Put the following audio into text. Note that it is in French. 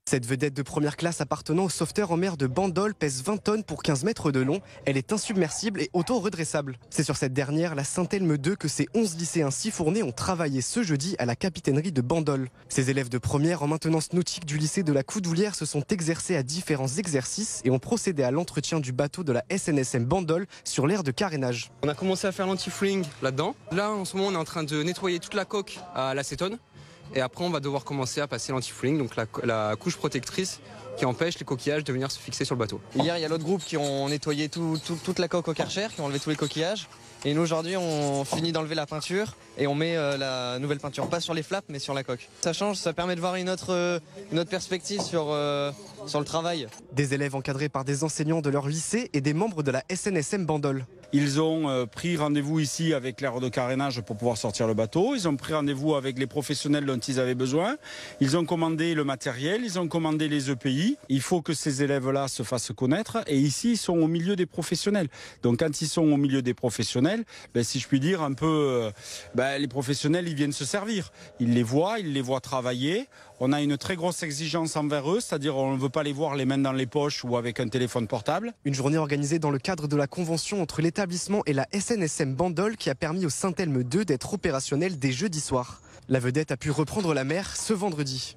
Cette vedette de première classe appartenant au sauveteur en mer de Bandol pèse 20 tonnes pour 15 mètres de long. Elle est insubmersible et auto-redressable. C'est sur cette dernière, la Saint-Elme 2, que ces 11 lycéens sifournés ont travaillé ce jeudi à la capitainerie de Bandol. Ces élèves de première en maintenance nautique du lycée de la Coudoulière se sont exercés à différents exercices et ont procédé à l'entretien du bateau de la SNSM Bandol sur l'aire de carénage. On a commencé à faire l'anti-fouling là-dedans. Là, en ce moment, on est en train de nettoyer toute la coque à l'acétone. Et après, on va devoir commencer à passer l'anti-fouling, donc la couche protectrice qui empêche les coquillages de venir se fixer sur le bateau. Hier, il y a l'autre groupe qui ont nettoyé toute la coque au Karcher, qui ont enlevé tous les coquillages. Et nous, aujourd'hui, on finit d'enlever la peinture et on met la nouvelle peinture, pas sur les flaps, mais sur la coque. Ça change, ça permet de voir une autre perspective sur le travail. Des élèves encadrés par des enseignants de leur lycée et des membres de la SNSM Bandol. Ils ont pris rendez-vous ici avec l'aire de carénage pour pouvoir sortir le bateau. Ils ont pris rendez-vous avec les professionnels dont ils avaient besoin. Ils ont commandé le matériel, ils ont commandé les EPI. Il faut que ces élèves-là se fassent connaître. Et ici, ils sont au milieu des professionnels. Donc quand ils sont au milieu des professionnels, si je puis dire un peu, les professionnels, ils viennent se servir. Ils les voient travailler. On a une très grosse exigence envers eux, c'est-à-dire on ne veut pas les voir les mains dans les poches ou avec un téléphone portable. Une journée organisée dans le cadre de la convention entre l'établissement et la SNSM Bandol qui a permis au Saint-Elme 2 d'être opérationnel dès jeudi soir. La vedette a pu reprendre la mer ce vendredi.